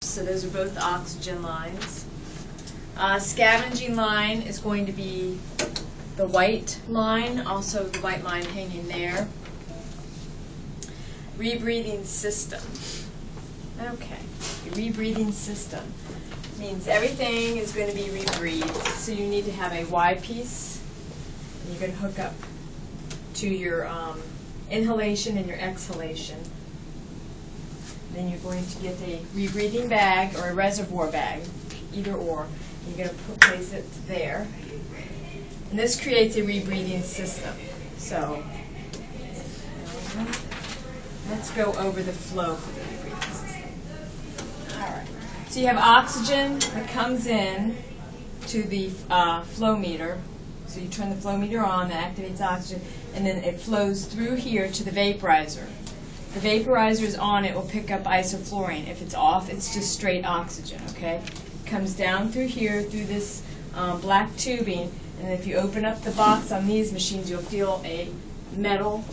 So those are both oxygen lines. Scavenging line is going to be the white line, also the white line hanging there. Rebreathing system. Okay, the rebreathing system means everything is going to be rebreathed. So you need to have a Y piece, and you're going to hook up to your inhalation and your exhalation. Then you're going to get a rebreathing bag or a reservoir bag, either or. You're going to place it there. And this creates a rebreathing system. So let's go over the flow for the rebreathing system. All right. So you have oxygen that comes in to the flow meter. So you turn the flow meter on, that activates oxygen, and then it flows through here to the vaporizer. The vaporizer is on, it will pick up isoflurane. If it's off, it's just straight oxygen, okay? It comes down through here, through this black tubing, and if you open up the box on these machines, you'll feel a metal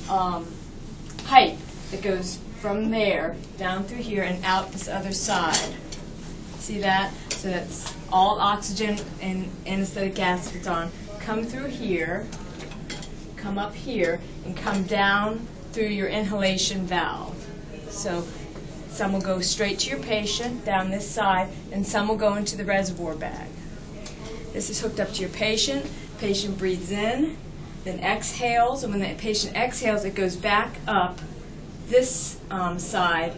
pipe that goes from there, down through here, and out this other side. See that? So that's all oxygen and anesthetic gas that's on. Come through here, come up here, and come down through your inhalation valve. So some will go straight to your patient down this side, and some will go into the reservoir bag. This is hooked up to your patient. Patient breathes in, then exhales, and when the patient exhales, it goes back up this side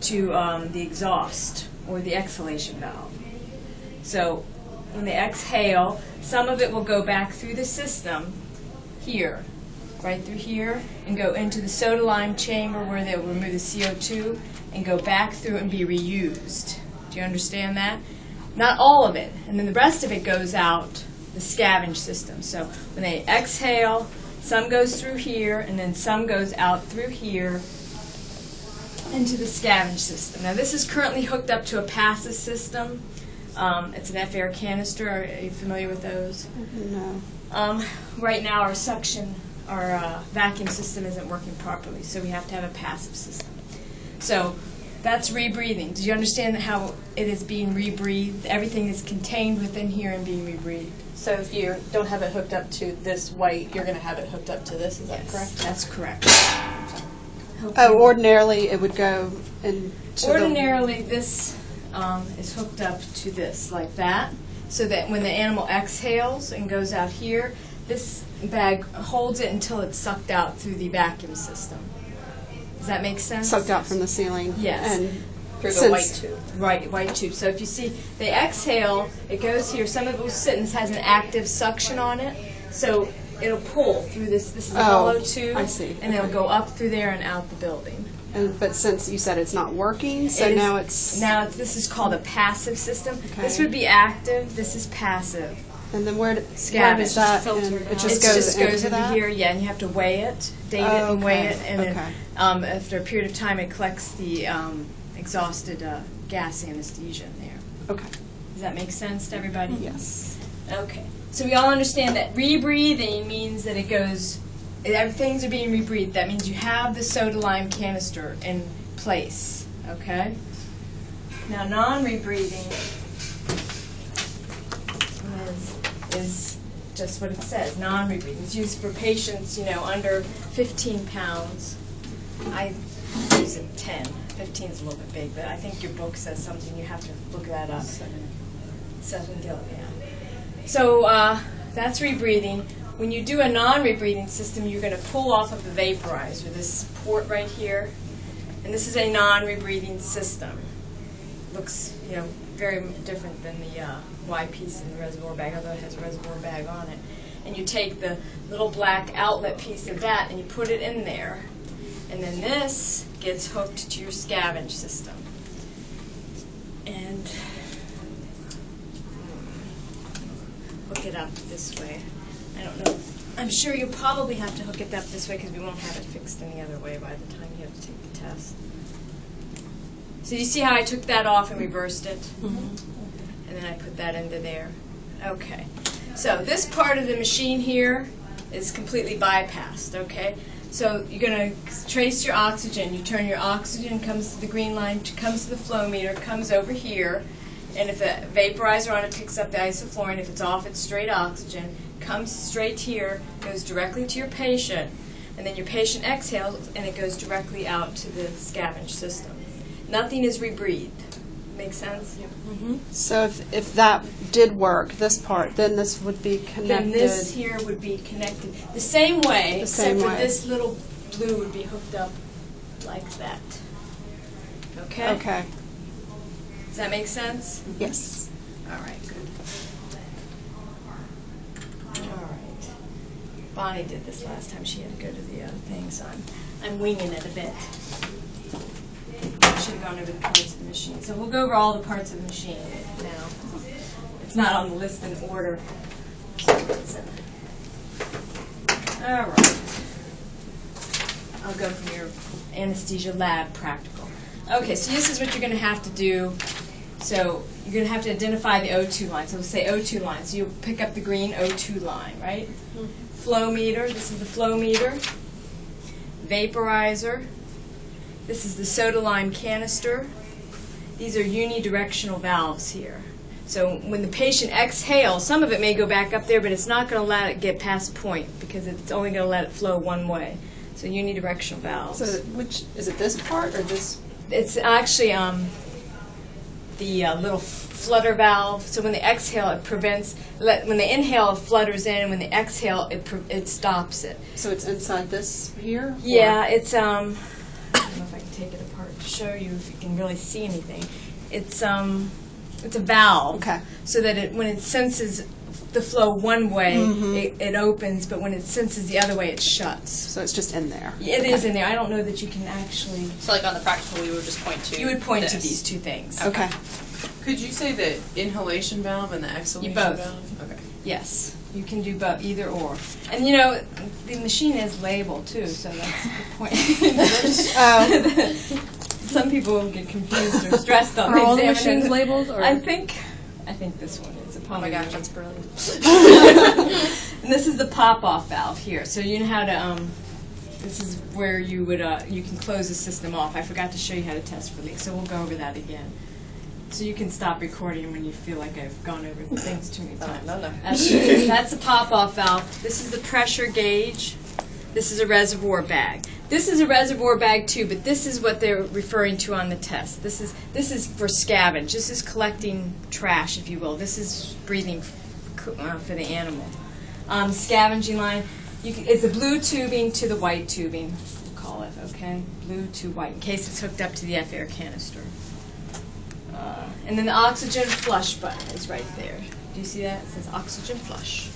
to the exhaust or the exhalation valve. So when they exhale, some of it will go back through the system here, right through here, and go into the soda lime chamber where they'll remove the CO2 and go back through and be reused. Do you understand that? Not all of it. And then the rest of it goes out the scavenge system. So when they exhale, some goes through here, and then some goes out through here into the scavenge system. Now this is currently hooked up to a passive system. It's an F-air canister. Are you familiar with those? No. Right now our vacuum system isn't working properly, so we have to have a passive system. So that's rebreathing. Do you understand how it is being rebreathed? Everything is contained within here and being rebreathed. So if you don't have it hooked up to this white, you're going to have it hooked up to this, is that correct? That's correct. Oh, ordinarily it would go into Ordinarily this is hooked up to this, like that, so that when the animal exhales and goes out here, this bag holds it until it's sucked out through the vacuum system. Does that make sense? sucked out from the ceiling. Yes. And Through the white tube. Right, white tube. So if you see, they exhale, it goes here. Some of it will sit and has an active suction on it, so it'll pull through this. This is a hollow tube. I see. And it'll go up through there and out the building. but since you said it's not working, so now it's... Now this is called a passive system. Okay. This would be active. This is passive. And then where Scavenge. does that... Filtered and out. it just It goes just goes into into that? here, yeah, and you have to weigh it, date it, and weigh it, and Okay. then after a period of time, it collects the exhausted gas anesthesia in there. Okay. Does that make sense to everybody? Yes. Okay. So we all understand that rebreathing means that it goes, things are being rebreathed. That means you have the soda lime canister in place. Okay? Now, non-rebreathing is just what it says, non-rebreathing. It's used for patients, under 15 pounds. I use it 10. 15 is a little bit big, but I think your book says something. You have to look that up. 7 kilo, yeah. So that's rebreathing. When you do a non-rebreathing system, you're going to pull off of the vaporizer, this port right here, and this is a non-rebreathing system. Looks, very different than the Y piece in the reservoir bag, although it has a reservoir bag on it. And you take the little black outlet piece of that and you put it in there, and then this gets hooked to your scavenge system. And hook it up this way. I don't know. I'm sure you'll probably have to hook it up this way because we won't have it fixed any other way by the time you have to take the test. So you see how I took that off and reversed it? Mm-hmm. And then I put that into there. Okay. So this part of the machine here is completely bypassed, okay? So you're going to trace your oxygen. You turn your oxygen, comes to the green line, comes to the flow meter, comes over here, and if the vaporizer on it picks up the isoflurane, if it's off, it's straight oxygen, comes straight here, goes directly to your patient, and then your patient exhales, and it goes directly out to the scavenge system. Nothing is rebreathed. Make sense? Yep. Mm-hmm. So if that did work, this part, then this would be connected. Then this here would be connected the same way, except for this little blue would be hooked up like that. Okay? Okay. Does that make sense? Yes. All right, good. All right. Bonnie did this last time. She had to go to the other thing, so I'm winging it a bit. Should have gone over the parts of the machine. So we'll go over all the parts of the machine now. It's not on the list in order. All right. I'll go from your anesthesia lab practical. Okay, so this is what you're going to have to do. So you're going to have to identify the O2 line. So we'll say O2 line. So you'll pick up the green O2 line, right? Mm-hmm. Flow meter. This is the flow meter. Vaporizer. This is the soda lime canister. These are unidirectional valves here. So when the patient exhales, some of it may go back up there, but it's not going to let it get past point because it's only going to let it flow one way. So unidirectional valves. So which is it, this part or this? It's actually the little flutter valve. So when they exhale, it prevents. When they inhale, it flutters in, and when they exhale, it stops it. So it's inside this here? Yeah, it's I don't know if I can take it apart to show you if you can really see anything. It's a valve. Okay. So that when it senses the flow one way, mm-hmm. it opens, but when it senses the other way, it shuts. So it's just in there. It is in there. I don't know that you can actually. So like on the practical, we would just point to. You would point to this. these two things. Okay. Could you say the inhalation valve and the exhalation both. valve? Okay. Yes, you can do both, either or. And you know, the machine is labeled too, so that's a good point. Some people will get confused or stressed on Are all the examining machines labeled? Or? I think this one is. Oh my gosh, that's brilliant. And this is the pop-off valve here. So you know how to. This is where you would you can close the system off. I forgot to show you how to test for leaks, so we'll go over that again. So you can stop recording when you feel like I've gone over things too many times. No. That's the pop-off valve. This is the pressure gauge. This is a reservoir bag. This is a reservoir bag too, but this is what they're referring to on the test. This is for scavenge. This is collecting trash, if you will. This is breathing for the animal. Scavenging line. It's the blue tubing to the white tubing. We'll call it, okay? Blue to white, in case it's hooked up to the F-air canister. And then the oxygen flush button is right there. Do you see that? It says oxygen flush.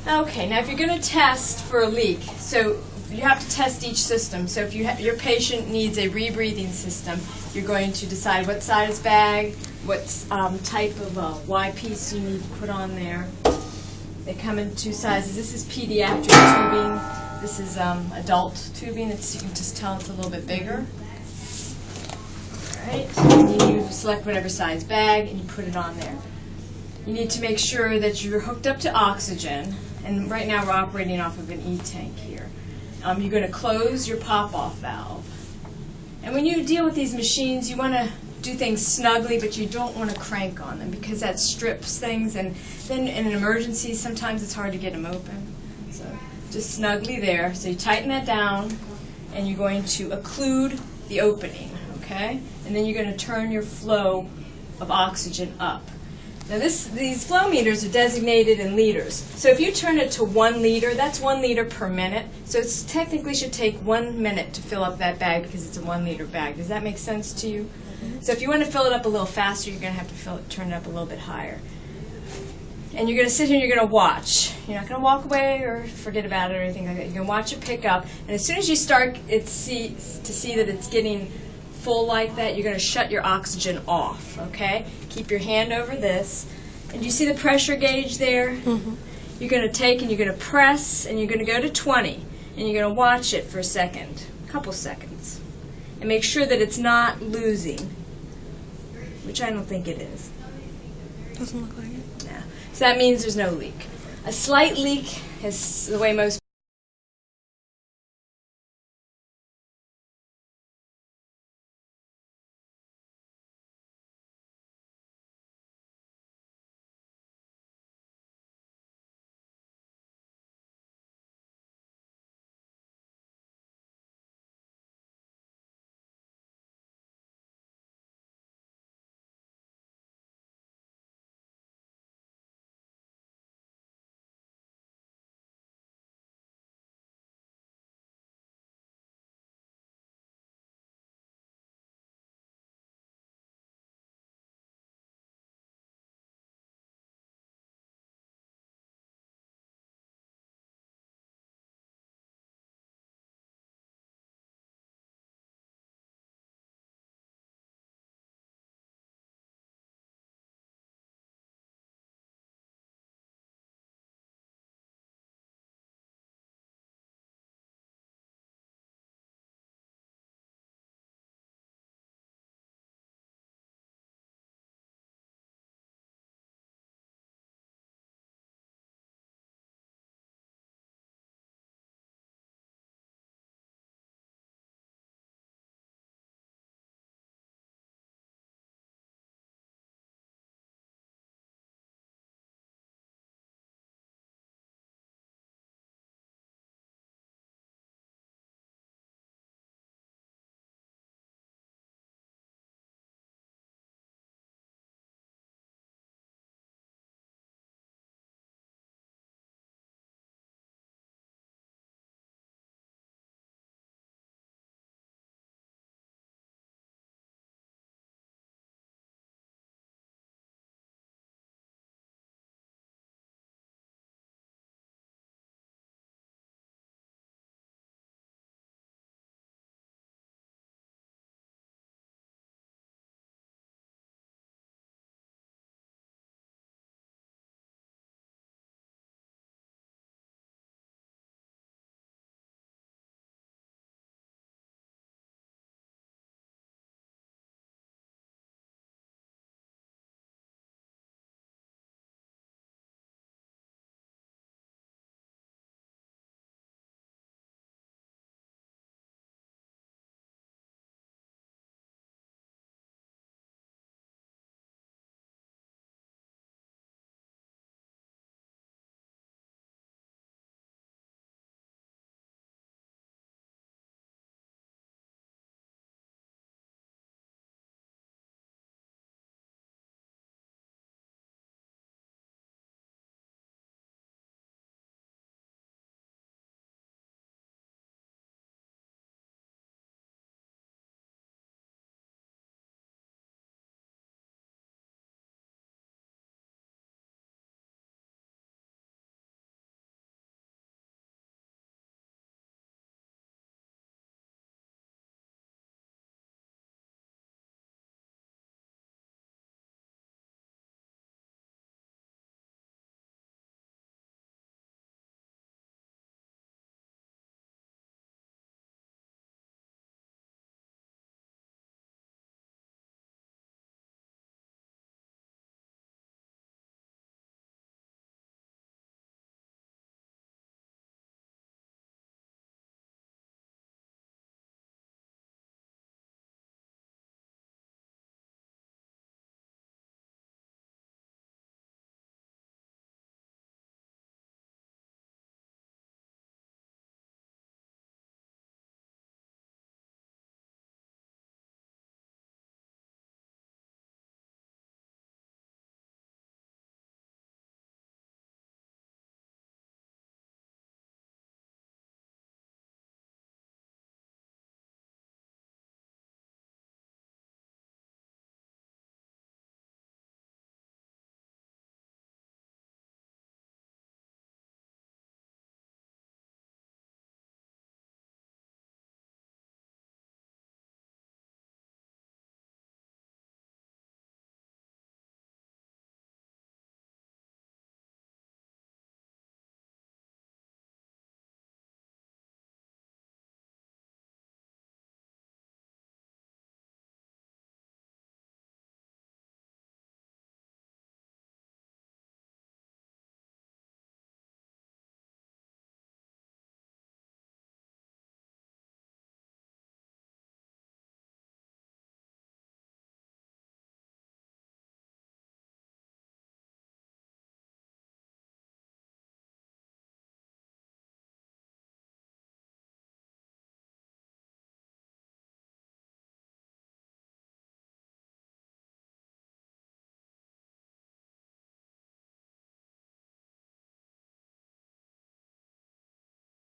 Okay, now if you're going to test for a leak, so you have to test each system. So if your patient needs a rebreathing system, you're going to decide what size bag, what type of Y piece you need to put on there. They come in two sizes. This is pediatric tubing. This is adult tubing. You can just tell it's a little bit bigger. All right, and you select whatever size bag and you put it on there. You need to make sure that you're hooked up to oxygen. And right now we're operating off of an E-tank here. You're going to close your pop-off valve. And when you deal with these machines, you want to do things snugly, but you don't want to crank on them because that strips things. And then in an emergency, sometimes it's hard to get them open. So just snugly there. So you tighten that down, and you're going to occlude the opening, okay? And then you're going to turn your flow of oxygen up. Now these flow meters are designated in liters. So if you turn it to 1 liter, that's 1 liter per minute. So it technically should take 1 minute to fill up that bag because it's a 1 liter bag. Does that make sense to you? Mm-hmm. So if you want to fill it up a little faster, you're going to have to turn it up a little bit higher. And you're going to sit here and you're going to watch. You're not going to walk away or forget about it or anything like that. You're going to watch it pick up. And as soon as you start to see that it's getting full like that, you're going to shut your oxygen off, okay? Keep your hand over this. And you see the pressure gauge there? Mm-hmm. You're going to take and you're going to press and you're going to go to 20. And you're going to watch it for a couple seconds. And make sure that it's not losing, which I don't think it is. Doesn't look like it. No. So that means there's no leak. A slight leak is the way most